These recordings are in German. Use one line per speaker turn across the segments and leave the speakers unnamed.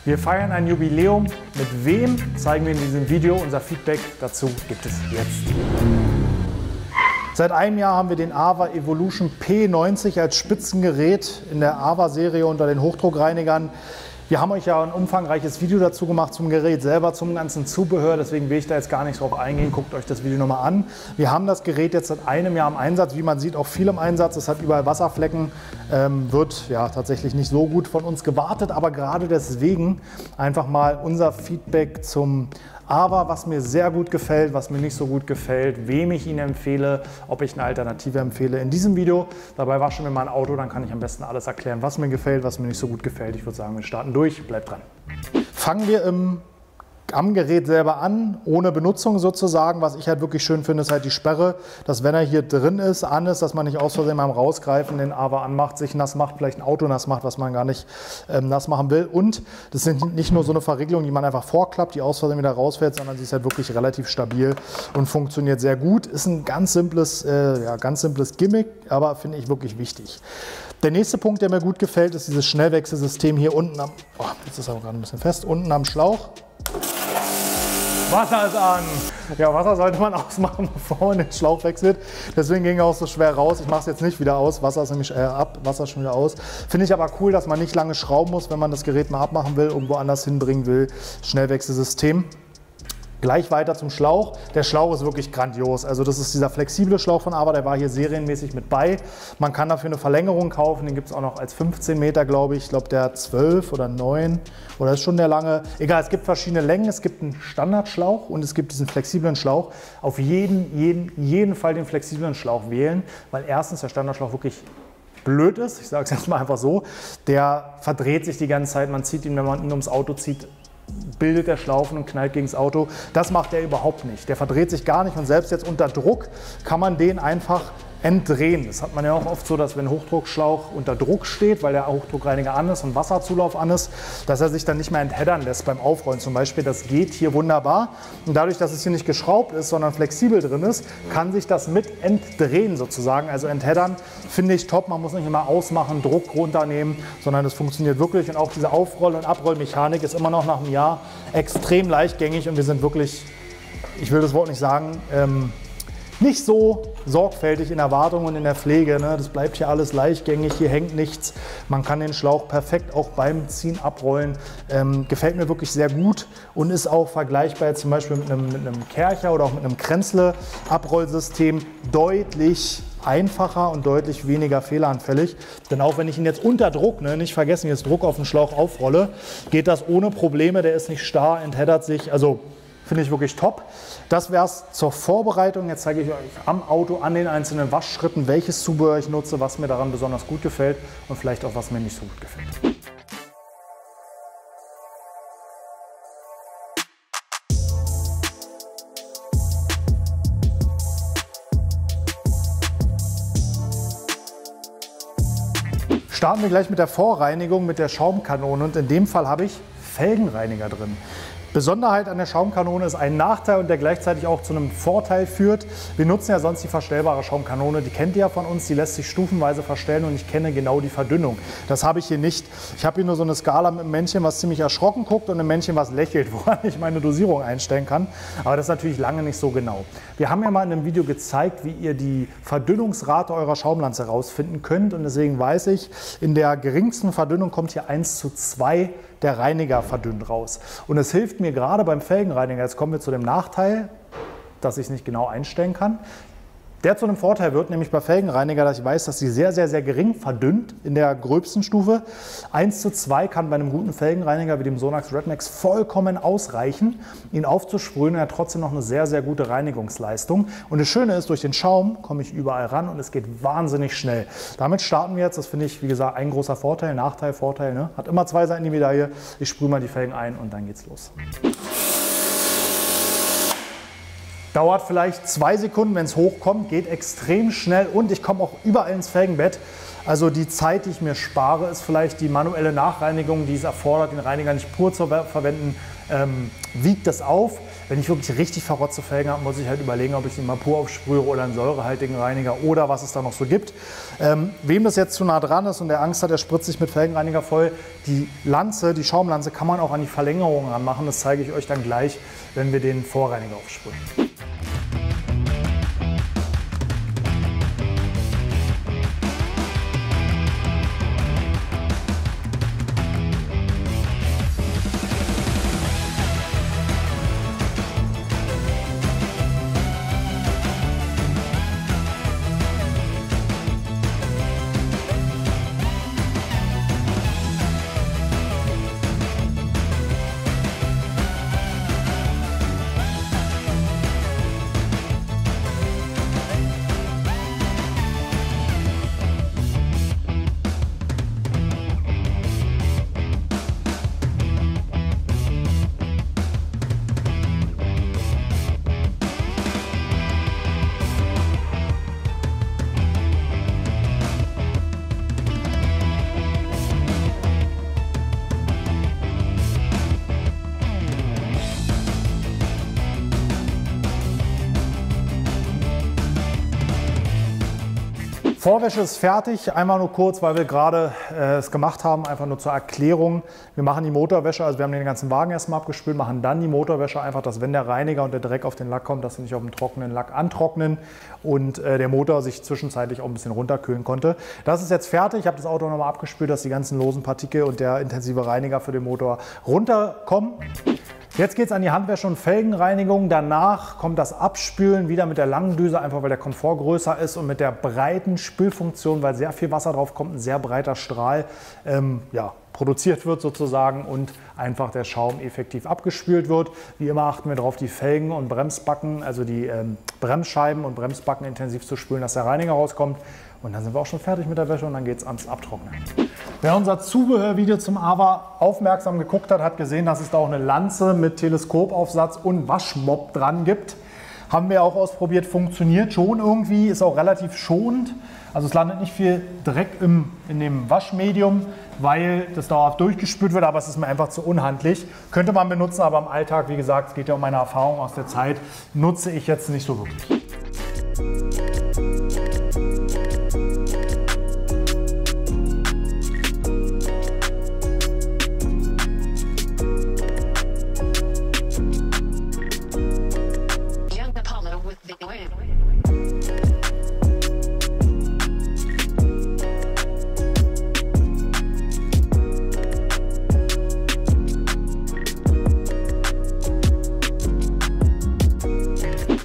Wir feiern ein Jubiläum. Mit wem zeigen wir in diesem Video? Unser Feedback dazu gibt es jetzt. Seit einem Jahr haben wir den AWA Evolution P90 als Spitzengerät in der AWA-Serie unter den Hochdruckreinigern. Wir haben euch ja ein umfangreiches Video dazu gemacht zum Gerät selber, zum ganzen Zubehör, deswegen will ich da jetzt gar nicht drauf eingehen. Guckt euch das Video nochmal an. Wir haben das Gerät jetzt seit einem Jahr im Einsatz, wie man sieht auch viel im Einsatz. Es hat überall Wasserflecken, wird ja tatsächlich nicht so gut von uns gewartet, aber gerade deswegen einfach mal unser Feedback zum AWA, was mir sehr gut gefällt, was mir nicht so gut gefällt, wem ich ihn empfehle, ob ich eine Alternative empfehle. In diesem Video, dabei waschen wir mal ein Auto, dann kann ich am besten alles erklären, was mir gefällt, was mir nicht so gut gefällt. Ich würde sagen, wir starten durch, bleibt dran. Fangen wir am Gerät selber an, ohne Benutzung sozusagen. Was ich halt wirklich schön finde, ist halt die Sperre, dass wenn er hier drin ist, an ist, dass man nicht aus Versehen beim Rausgreifen den AWA anmacht, sich nass macht, vielleicht ein Auto nass macht, was man gar nicht nass machen will. Und das sind nicht nur so eine Verriegelung, die man einfach vorklappt, die aus Versehen wieder rausfällt, sondern sie ist halt wirklich relativ stabil und funktioniert sehr gut. Ist ein ganz simples Gimmick, aber finde ich wirklich wichtig. Der nächste Punkt, der mir gut gefällt, ist dieses Schnellwechselsystem hier unten am, jetzt ist aber gerade ein bisschen fest, unten am Schlauch. Wasser ist an. Ja, Wasser sollte man ausmachen, bevor man den Schlauch wechselt. Deswegen ging er auch so schwer raus. Ich mache es jetzt nicht wieder aus. Wasser ist nämlich ab, Wasser ist schon wieder aus. Finde ich aber cool, dass man nicht lange schrauben muss, wenn man das Gerät mal abmachen will, irgendwo anders hinbringen will. Schnellwechselsystem. Gleich weiter zum Schlauch. Der Schlauch ist wirklich grandios. Also das ist dieser flexible Schlauch von AWA, der war hier serienmäßig mit bei. Man kann dafür eine Verlängerung kaufen, den gibt es auch noch als 15 Meter, glaube ich. Ich glaube, der hat 12 oder 9 oder ist schon der lange. Egal, es gibt verschiedene Längen. Es gibt einen Standardschlauch und es gibt diesen flexiblen Schlauch. Auf jeden Fall den flexiblen Schlauch wählen, weil erstens der Standardschlauch wirklich blöd ist. Ich sage es jetzt mal einfach so. Der verdreht sich die ganze Zeit. Man zieht ihn, wenn man ihn ums Auto zieht, bildet der Schlaufen und knallt gegen das Auto. Das macht er überhaupt nicht. Der verdreht sich gar nicht und selbst jetzt unter Druck kann man den einfach entdrehen. Das hat man ja auch oft so, dass wenn Hochdruckschlauch unter Druck steht, weil der Hochdruckreiniger an ist und Wasserzulauf an ist, dass er sich dann nicht mehr entheddern lässt beim Aufrollen zum Beispiel. Das geht hier wunderbar. Und dadurch, dass es hier nicht geschraubt ist, sondern flexibel drin ist, kann sich das mit entdrehen sozusagen. Also entheddern finde ich top. Man muss nicht immer ausmachen, Druck runternehmen, sondern das funktioniert wirklich. Und auch diese Aufroll- und Abrollmechanik ist immer noch nach einem Jahr extrem leichtgängig und wir sind wirklich, ich will das Wort nicht sagen, nicht so sorgfältig in der Wartung und in der Pflege. Ne? Das bleibt hier alles leichtgängig, hier hängt nichts. Man kann den Schlauch perfekt auch beim Ziehen abrollen. Gefällt mir wirklich sehr gut und ist auch vergleichbar jetzt zum Beispiel mit einem Kärcher oder auch mit einem Kränzle-Abrollsystem deutlich einfacher und deutlich weniger fehleranfällig. Denn auch wenn ich ihn jetzt unter Druck, nicht vergessen, jetzt Druck auf den Schlauch aufrolle, geht das ohne Probleme. Der ist nicht starr, entheddert sich. Also finde ich wirklich top. Das wäre es zur Vorbereitung. Jetzt zeige ich euch am Auto an den einzelnen Waschschritten, welches Zubehör ich nutze, was mir daran besonders gut gefällt und vielleicht auch, was mir nicht so gut gefällt. Starten wir gleich mit der Vorreinigung mit der Schaumkanone und in dem Fall habe ich Felgenreiniger drin. Besonderheit an der Schaumkanone ist ein Nachteil und der gleichzeitig auch zu einem Vorteil führt. Wir nutzen ja sonst die verstellbare Schaumkanone, die kennt ihr ja von uns, die lässt sich stufenweise verstellen und ich kenne genau die Verdünnung. Das habe ich hier nicht. Ich habe hier nur so eine Skala mit einem Männchen, was ziemlich erschrocken guckt und einem Männchen, was lächelt, woran ich meine Dosierung einstellen kann. Aber das ist natürlich lange nicht so genau. Wir haben ja mal in einem Video gezeigt, wie ihr die Verdünnungsrate eurer Schaumlanze herausfinden könnt und deswegen weiß ich, in der geringsten Verdünnung kommt hier 1:2 der Reiniger verdünnt raus. Und es hilft mir gerade beim Felgenreiniger, jetzt kommen wir zu dem Nachteil, dass ich es nicht genau einstellen kann, der zu einem Vorteil wird, nämlich bei Felgenreiniger, dass ich weiß, dass sie sehr, sehr, sehr gering verdünnt in der gröbsten Stufe. 1:2 kann bei einem guten Felgenreiniger wie dem Sonax Redmax vollkommen ausreichen, ihn aufzusprühen und er hat trotzdem noch eine sehr, sehr gute Reinigungsleistung. Und das Schöne ist, durch den Schaum komme ich überall ran und es geht wahnsinnig schnell. Damit starten wir jetzt, das finde ich, wie gesagt, ein großer Vorteil, Nachteil, Vorteil, ne? Hat immer zwei Seiten die Medaille. Ich sprühe mal die Felgen ein und dann geht's los. Dauert vielleicht 2 Sekunden, wenn es hochkommt, geht extrem schnell und ich komme auch überall ins Felgenbett. Also die Zeit, die ich mir spare, ist vielleicht die manuelle Nachreinigung, die es erfordert, den Reiniger nicht pur zu verwenden, wiegt das auf. Wenn ich wirklich richtig verrotzte Felgen habe, muss ich halt überlegen, ob ich die mal pur aufsprühe oder einen säurehaltigen Reiniger oder was es da noch so gibt. Wem das jetzt zu nah dran ist und der Angst hat, der spritzt sich mit Felgenreiniger voll, die Lanze, die Schaumlanze kann man auch an die Verlängerung ranmachen. Das zeige ich euch dann gleich, wenn wir den Vorreiniger aufsprühen. Vorwäsche ist fertig, einmal nur kurz, weil wir gerade es gemacht haben, einfach nur zur Erklärung. Wir machen die Motorwäsche, also wir haben den ganzen Wagen erstmal abgespült, machen dann die Motorwäsche, einfach, dass wenn der Reiniger und der Dreck auf den Lack kommt, dass sie nicht auf dem trockenen Lack antrocknen und der Motor sich zwischenzeitlich auch ein bisschen runterkühlen konnte. Das ist jetzt fertig, ich habe das Auto nochmal abgespült, dass die ganzen losen Partikel und der intensive Reiniger für den Motor runterkommen. Jetzt geht es an die Handwäsche und Felgenreinigung. Danach kommt das Abspülen wieder mit der langen Düse, einfach weil der Komfort größer ist und mit der breiten Spülfunktion, weil sehr viel Wasser drauf kommt, ein sehr breiter Strahl produziert wird sozusagen und einfach der Schaum effektiv abgespült wird. Wie immer achten wir darauf, die Felgen und Bremsbacken, also die Bremsscheiben und Bremsbacken intensiv zu spülen, dass der Reiniger rauskommt. Und dann sind wir auch schon fertig mit der Wäsche und dann geht es ans Abtrocknen. Wer unser Zubehörvideo zum AVA aufmerksam geguckt hat, hat gesehen, dass es da auch eine Lanze mit Teleskopaufsatz und Waschmopp dran gibt. Haben wir auch ausprobiert, funktioniert schon irgendwie, ist auch relativ schonend. Also es landet nicht viel Dreck in dem Waschmedium, weil das dauerhaft durchgespült wird, aber es ist mir einfach zu unhandlich. Könnte man benutzen, aber im Alltag, wie gesagt, es geht ja um meine Erfahrung aus der Zeit, nutze ich jetzt nicht so wirklich.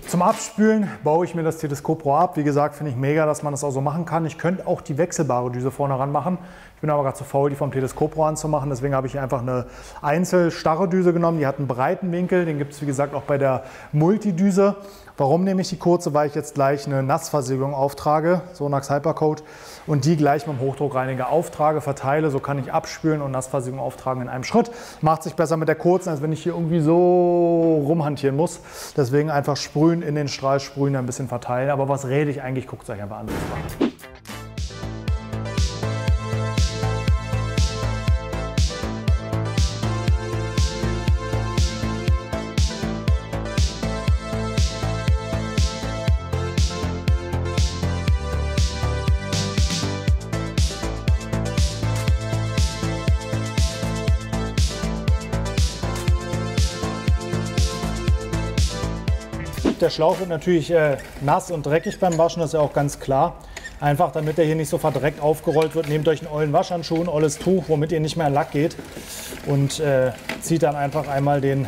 Zum Abspülen baue ich mir das Teleskop Pro ab. Wie gesagt, finde ich mega, dass man das auch so machen kann. Ich könnte auch die wechselbare Düse vorne ran machen. Ich bin aber gerade zu faul, die vom Teleskop Pro anzumachen. Deswegen habe ich einfach eine einzelstarre Düse genommen. Die hat einen breiten Winkel. Den gibt es, wie gesagt, auch bei der Multidüse. Warum nehme ich die kurze? Weil ich jetzt gleich eine Nassversiegelung auftrage, Sonax Hypercoat, und die gleich mit dem Hochdruckreiniger auftrage, verteile. So kann ich abspülen und Nassversiegelung auftragen in einem Schritt. Macht sich besser mit der kurzen, als wenn ich hier irgendwie so rumhantieren muss. Deswegen einfach sprühen, in den Strahl sprühen, ein bisschen verteilen. Aber was rede ich eigentlich? Guckt es euch einfach an. Der Schlauch wird natürlich nass und dreckig beim Waschen, das ist ja auch ganz klar. Einfach damit er hier nicht so verdreckt aufgerollt wird, nehmt euch einen ollen Waschhandschuh, ein olles Tuch, womit ihr nicht mehr in Lack geht und zieht dann einfach einmal den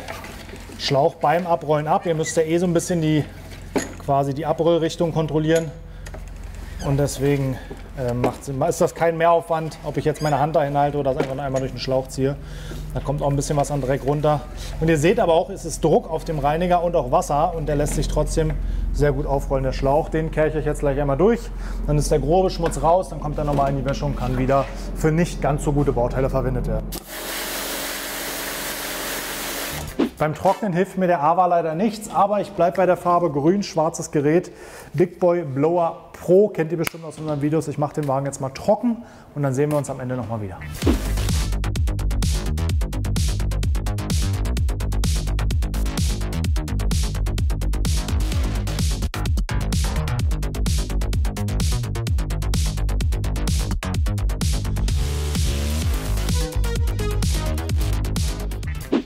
Schlauch beim Abrollen ab. Ihr müsst ja eh so ein bisschen quasi die Abrollrichtung kontrollieren und deswegen ist das kein Mehraufwand, ob ich jetzt meine Hand dahin halte oder das einfach einmal durch den Schlauch ziehe. Da kommt auch ein bisschen was an Dreck runter. Und ihr seht aber auch, es ist Druck auf dem Reiniger und auch Wasser und der lässt sich trotzdem sehr gut aufrollen. Der Schlauch, den kehre ich euch jetzt gleich einmal durch. Dann ist der grobe Schmutz raus, dann kommt er nochmal in die Wäsche und kann wieder für nicht ganz so gute Bauteile verwendet werden. Beim Trocknen hilft mir der AVA leider nichts, aber ich bleibe bei der Farbe grün, schwarzes Gerät. Big Boy Blower Pro, kennt ihr bestimmt aus unseren Videos. Ich mache den Wagen jetzt mal trocken und dann sehen wir uns am Ende nochmal wieder.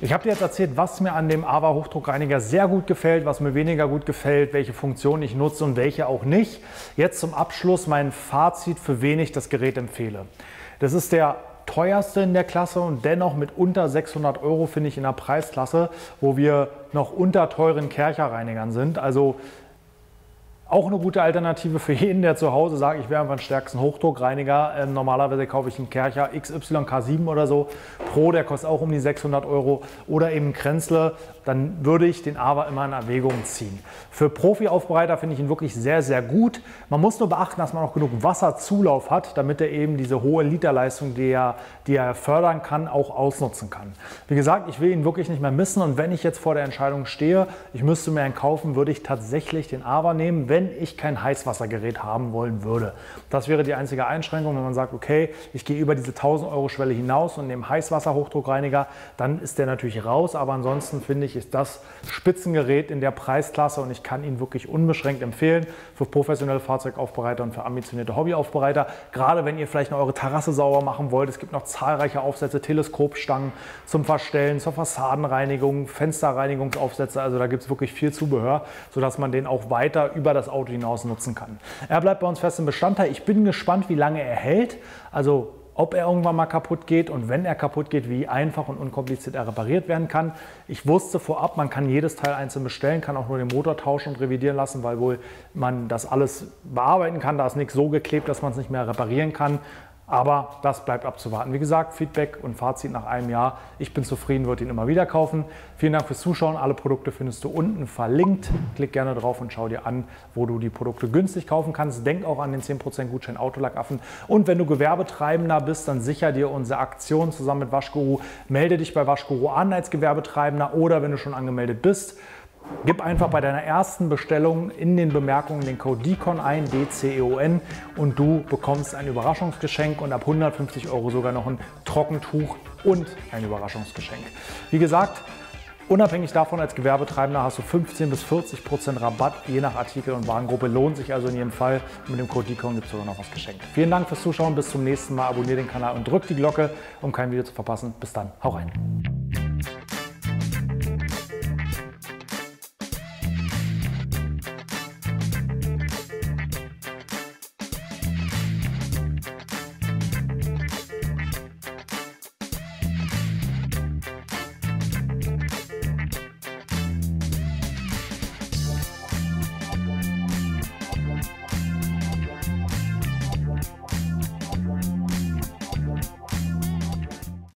Ich habe dir jetzt erzählt, was mir an dem AVA Hochdruckreiniger sehr gut gefällt, was mir weniger gut gefällt, welche Funktionen ich nutze und welche auch nicht. Jetzt zum Abschluss mein Fazit, für wen ich das Gerät empfehle. Das ist der teuerste in der Klasse und dennoch mit unter 600 Euro, finde ich, in der Preisklasse, wo wir noch unter teuren Kercher-Reinigern sind. Also auch eine gute Alternative für jeden, der zu Hause sagt, ich will einfach einen stärksten Hochdruckreiniger. Normalerweise kaufe ich einen Kercher XYK7 oder so Pro, der kostet auch um die 600 Euro. Oder eben Krenzle, dann würde ich den AVA immer in Erwägung ziehen. Für Profi-Aufbereiter finde ich ihn wirklich sehr, sehr gut. Man muss nur beachten, dass man auch genug Wasserzulauf hat, damit er eben diese hohe Literleistung, die er fördern kann, auch ausnutzen kann. Wie gesagt, ich will ihn wirklich nicht mehr missen und wenn ich jetzt vor der Entscheidung stehe, ich müsste mir einen kaufen, würde ich tatsächlich den AVA nehmen, wenn ich kein Heißwassergerät haben wollen würde. Das wäre die einzige Einschränkung, wenn man sagt, okay, ich gehe über diese 1000 Euro Schwelle hinaus und nehme Heißwasser-Hochdruckreiniger, dann ist der natürlich raus, aber ansonsten finde ich, ist das Spitzengerät in der Preisklasse und ich kann ihn wirklich unbeschränkt empfehlen für professionelle Fahrzeugaufbereiter und für ambitionierte Hobbyaufbereiter. Gerade wenn ihr vielleicht noch eure Terrasse sauber machen wollt, es gibt noch zahlreiche Aufsätze, Teleskopstangen zum Verstellen, zur Fassadenreinigung, Fensterreinigungsaufsätze, also da gibt es wirklich viel Zubehör, sodass man den auch weiter über das Auto hinaus nutzen kann. Er bleibt bei uns fest im Bestandteil. Ich bin gespannt, wie lange er hält, also ob er irgendwann mal kaputt geht und wenn er kaputt geht, wie einfach und unkompliziert er repariert werden kann. Ich wusste vorab, man kann jedes Teil einzeln bestellen, kann auch nur den Motor tauschen und revidieren lassen, weil wohl man das alles bearbeiten kann. Da ist nichts so geklebt, dass man es nicht mehr reparieren kann. Aber das bleibt abzuwarten. Wie gesagt, Feedback und Fazit nach einem Jahr. Ich bin zufrieden, würde ihn immer wieder kaufen. Vielen Dank fürs Zuschauen. Alle Produkte findest du unten verlinkt. Klick gerne drauf und schau dir an, wo du die Produkte günstig kaufen kannst. Denk auch an den 10% Gutschein Autolackaffen. Und wenn du Gewerbetreibender bist, dann sicher dir unsere Aktion zusammen mit Waschguru. Melde dich bei Waschguru an als Gewerbetreibender oder wenn du schon angemeldet bist, gib einfach bei deiner ersten Bestellung in den Bemerkungen den Code DCON ein, DCEON, und du bekommst ein Überraschungsgeschenk und ab 150 Euro sogar noch ein Trockentuch und ein Überraschungsgeschenk. Wie gesagt, unabhängig davon als Gewerbetreibender hast du 15 bis 40% Rabatt, je nach Artikel und Warengruppe. Lohnt sich also in jedem Fall. Mit dem Code DCON gibt es sogar noch was geschenkt. Vielen Dank fürs Zuschauen, bis zum nächsten Mal. Abonniere den Kanal und drück die Glocke, um kein Video zu verpassen. Bis dann, hau rein.